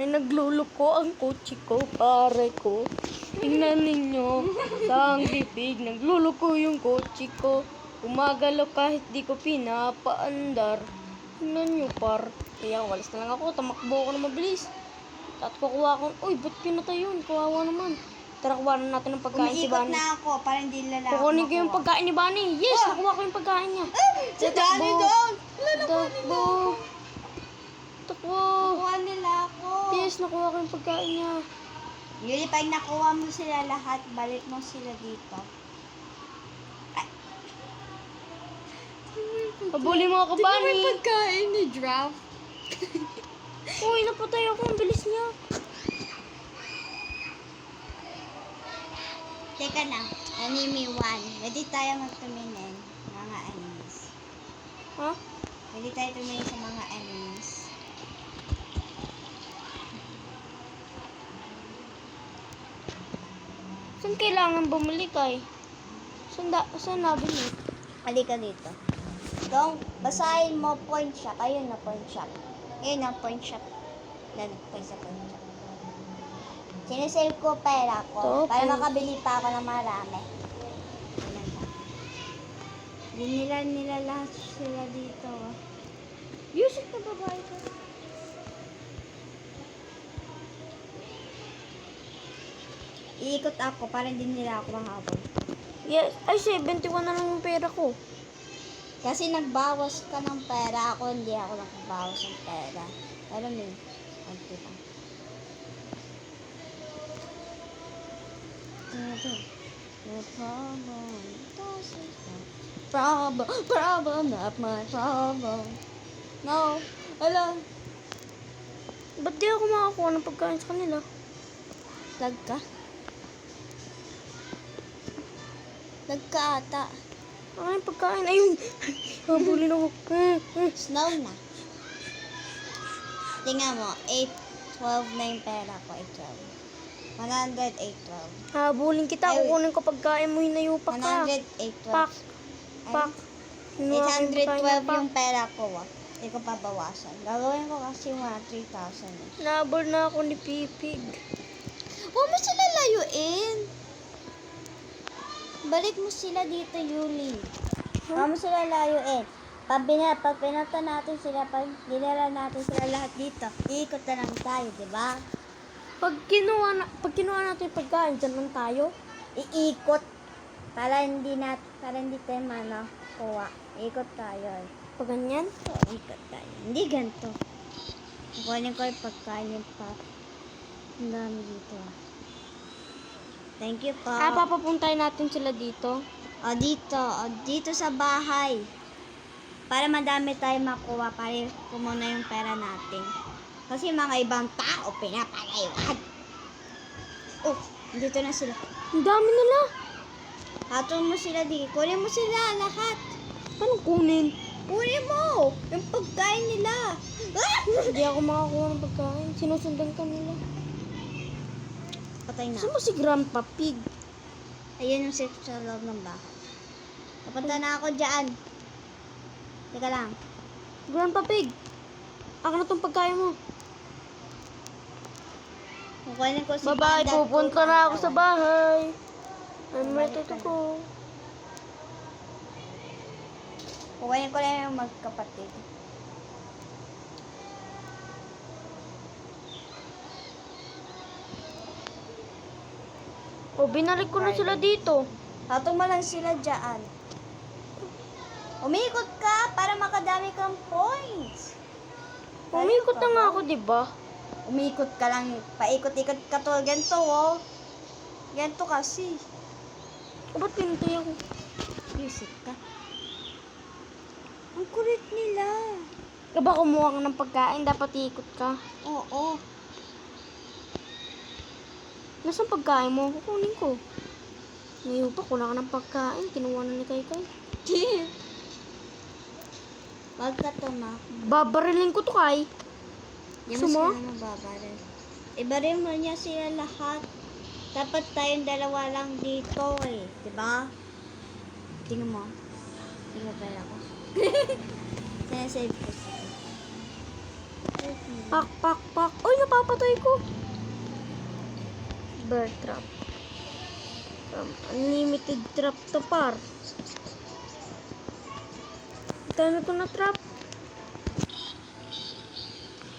May nagluluko ang kotse ko, pare ko. Tingnan ninyo, sa ang bibig, nagluluko yung kotse ko. Gumagalaw kahit di ko pinapaandar. Tingnan nyo, par. Kaya walis na lang ako, tamakbo ako na mabilis. At kukuha ko, uy, ba't pinatay yun? Kawawa naman. Tara, kuha na natin ng pagkain si Umiikot Bunny. na ako para hindi lalaki. Kukunin ko yung pagkain ni Bunny. Yes, nakuha ko yung pagkain niya. Si Johnny doon! Takbo. Takbo. Nakuha nila ako. Yes, nakuha ko yung pagkain niya. Yuli, pag nakuha mo sila lahat, balik mo sila dito. Pabuli mo ako, Bunny. pagkain ni Draft. Uy, napatay ako. Ang bilis niya. Teka lang, anime 1. Pwede tayo magtuminin mga animes. Ha? Pwede tayo tumingin sa mga animes. Saan kailangan bumili kay? Saan nabili? Halika dito. Dong, basahin mo point shop. Ayun na point shop. Ayun na point shop. Lalagpay sa point shop. Sinisave ko pera ko Ito, para point- makabili pa ako ng marami. Ayan na. Hindi nila lahat sila dito. Music na babae ko. Iikot ako para hindi nila ako mahabol. Yes. Ay, 71 na lang yung pera ko. Kasi nagbawas ka ng pera. Ako hindi ako nagbawas ng pera. Pero may konti lang. No problem. Problem, not my problem. No. Hello. Ba't di ako makakuha ng pagkain sa kanila? Lag ka? Lag ka ata. Ay, pagkain. Ayun. Habulin ako. Snow na. Tingnan mo. 8, 12 na yung pera ko. 8, 12. 100, 8, 12. Habulin kita. Ay, Kukunin ko pagkain mo. Hinayo pa ka. 100, 8, 12. Pak. Pak. Kinuha ko yung pagkain 812 niya, pak. yung pera ko. Hindi ko pabawasan. Gagawin ko kasi mga 3,000. Nabol na ako ni Pipig. Huwag mo sila layuin. Balik mo sila dito, Yuli. Huwag mo sila layuin. Pag pinata natin sila, pag dinala natin sila lahat dito, iikot na lang tayo, di ba? Pag kinuha natin yung pagkain, dyan lang tayo. Iikot. Para hindi tayo kuha. Ikot tayo. Pag ganyan. Ikot tayo. Hindi ganito. Kukunin ko yung pagkain yung pop. Ang dami dito. Thank you po. Papapuntay natin sila dito. O dito. O dito sa bahay. Para madami tayo makuha. Para kumuna yung pera natin. Kasi mga ibang tao pinapalaywag. Oh, dito na sila. Ang dami nila. Hatun mo sila di. Kunin mo sila lahat. Anong kunin? Kunin mo. Yung pagkain nila. Ah! Hindi ako makakuha ng pagkain. Sinusundan ka nila. Patay na. Saan mo si Grandpa Pig? Ayun yung safe sa loob ng bahay. Napunta na ako dyan. Teka lang. Grandpa Pig. Ako na tong pagkain mo. Kukunin ko si Bye-bye. Panda Pupunta ko. na ako sa bahay. I'm ready to go. Kukunin ko lang yung magkapatid. O, binalik ko na sila dito. Hatun mo lang sila dyan. Umikot ka para makadami kang points. Umikot na nga ako, di ba? Umikot ka lang. Paikot-ikot ka to. Ganito, oh. Ganito kasi. O, ba't pinintay ako? Visit ka. Ang kulit nila. Diba kumuha ka ng pagkain, dapat iikot ka. Oo. Nasaan pagkain mo? Kukunin ko. Ngayon pa, kulang ka ng pagkain. Kinuha na ni Kaykay. Wag ka tumakbo. Babariling ko to, Kay. Hindi Gusto mo? mo sila mababaril. Ibarin mo niya sila lahat. Dapat tayong dalawa lang dito eh. Diba? Tingnan mo. Tingnan pala ko. Sinasave ko sila. Pak, pak, pak. Uy, napapatay ko. Bear trap. Unlimited trap to par. Dami ko na trap.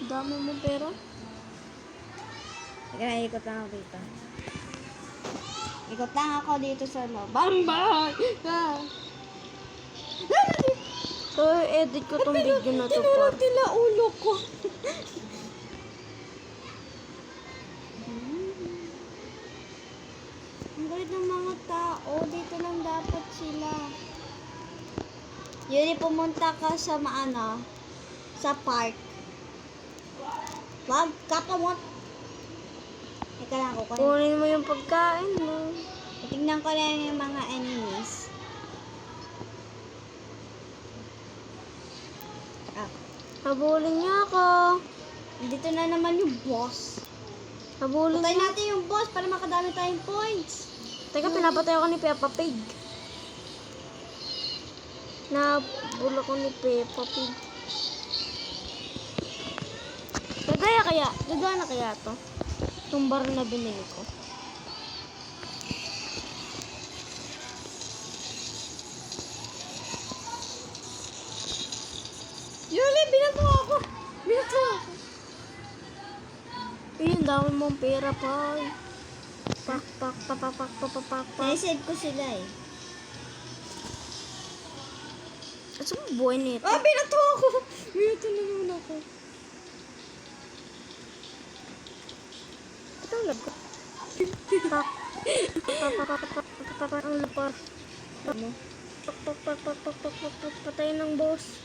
Dami mo pera. Teka, ikot lang ako dito. Ikot lang ako dito sa loob. Bambay! Ah! So, edit ko tong video na to par. Tinulog nila ulo ko. Ang galit ng mga tao. Dito lang dapat sila. Yun, pumunta ka sa sa park. Wag ka pumunta. Teka lang ako. Kunin mo yung pagkain mo. Tingnan ko lang yung mga enemies. Ah, Habulin niya ako. dito na naman yung boss. Habulin Patay niya. natin yung boss para makadami tayong points. Teka, pinapatay ako ni Peppa Pig. Nabula ko ni Peppa Pig. Gagana kaya to? Itong bar na binili ko. Yuli, binato ako. Binato ako. Ayun, dami mong pera pa. Pak, pak, pak, pak, pak, pak, pak, pak, pak. Sinisave ko sila eh. At sa buhay nito? Ah, binato ako. Binato na naman ako. Ito ang lab ko. Pak. Pak, pak, pak, pak, pak, pak, pak, ang lapar. Ano? Pak, pak, pak, pak, pak, pak, pak, pak, patayin ng boss.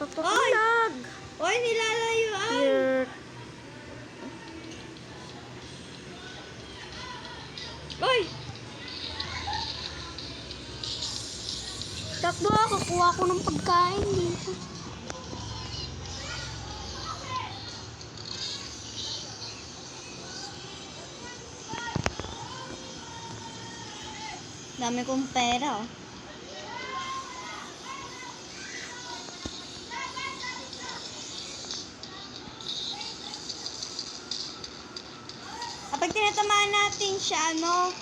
Pak, pak, Ay! ang lag. Oy, nilalayuan. Here. Oy! Takbo ako, kuha ko ng pagkain dito. Dami kong pera oh. Kapag tinatamaan natin siya, ano?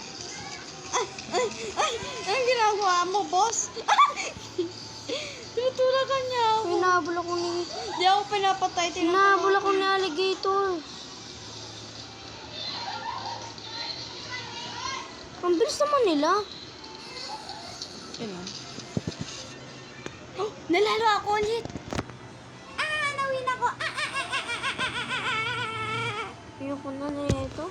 Anong ginagawa mo, boss? Tinutulakan niya ako. Hinabol ako ni... Di ako pinapatay. Hinabol ako ni alligator. Ang bilis naman nila. Yun o. Oh, nalalo ako ulit. Nawin ako. Ayoko na nito.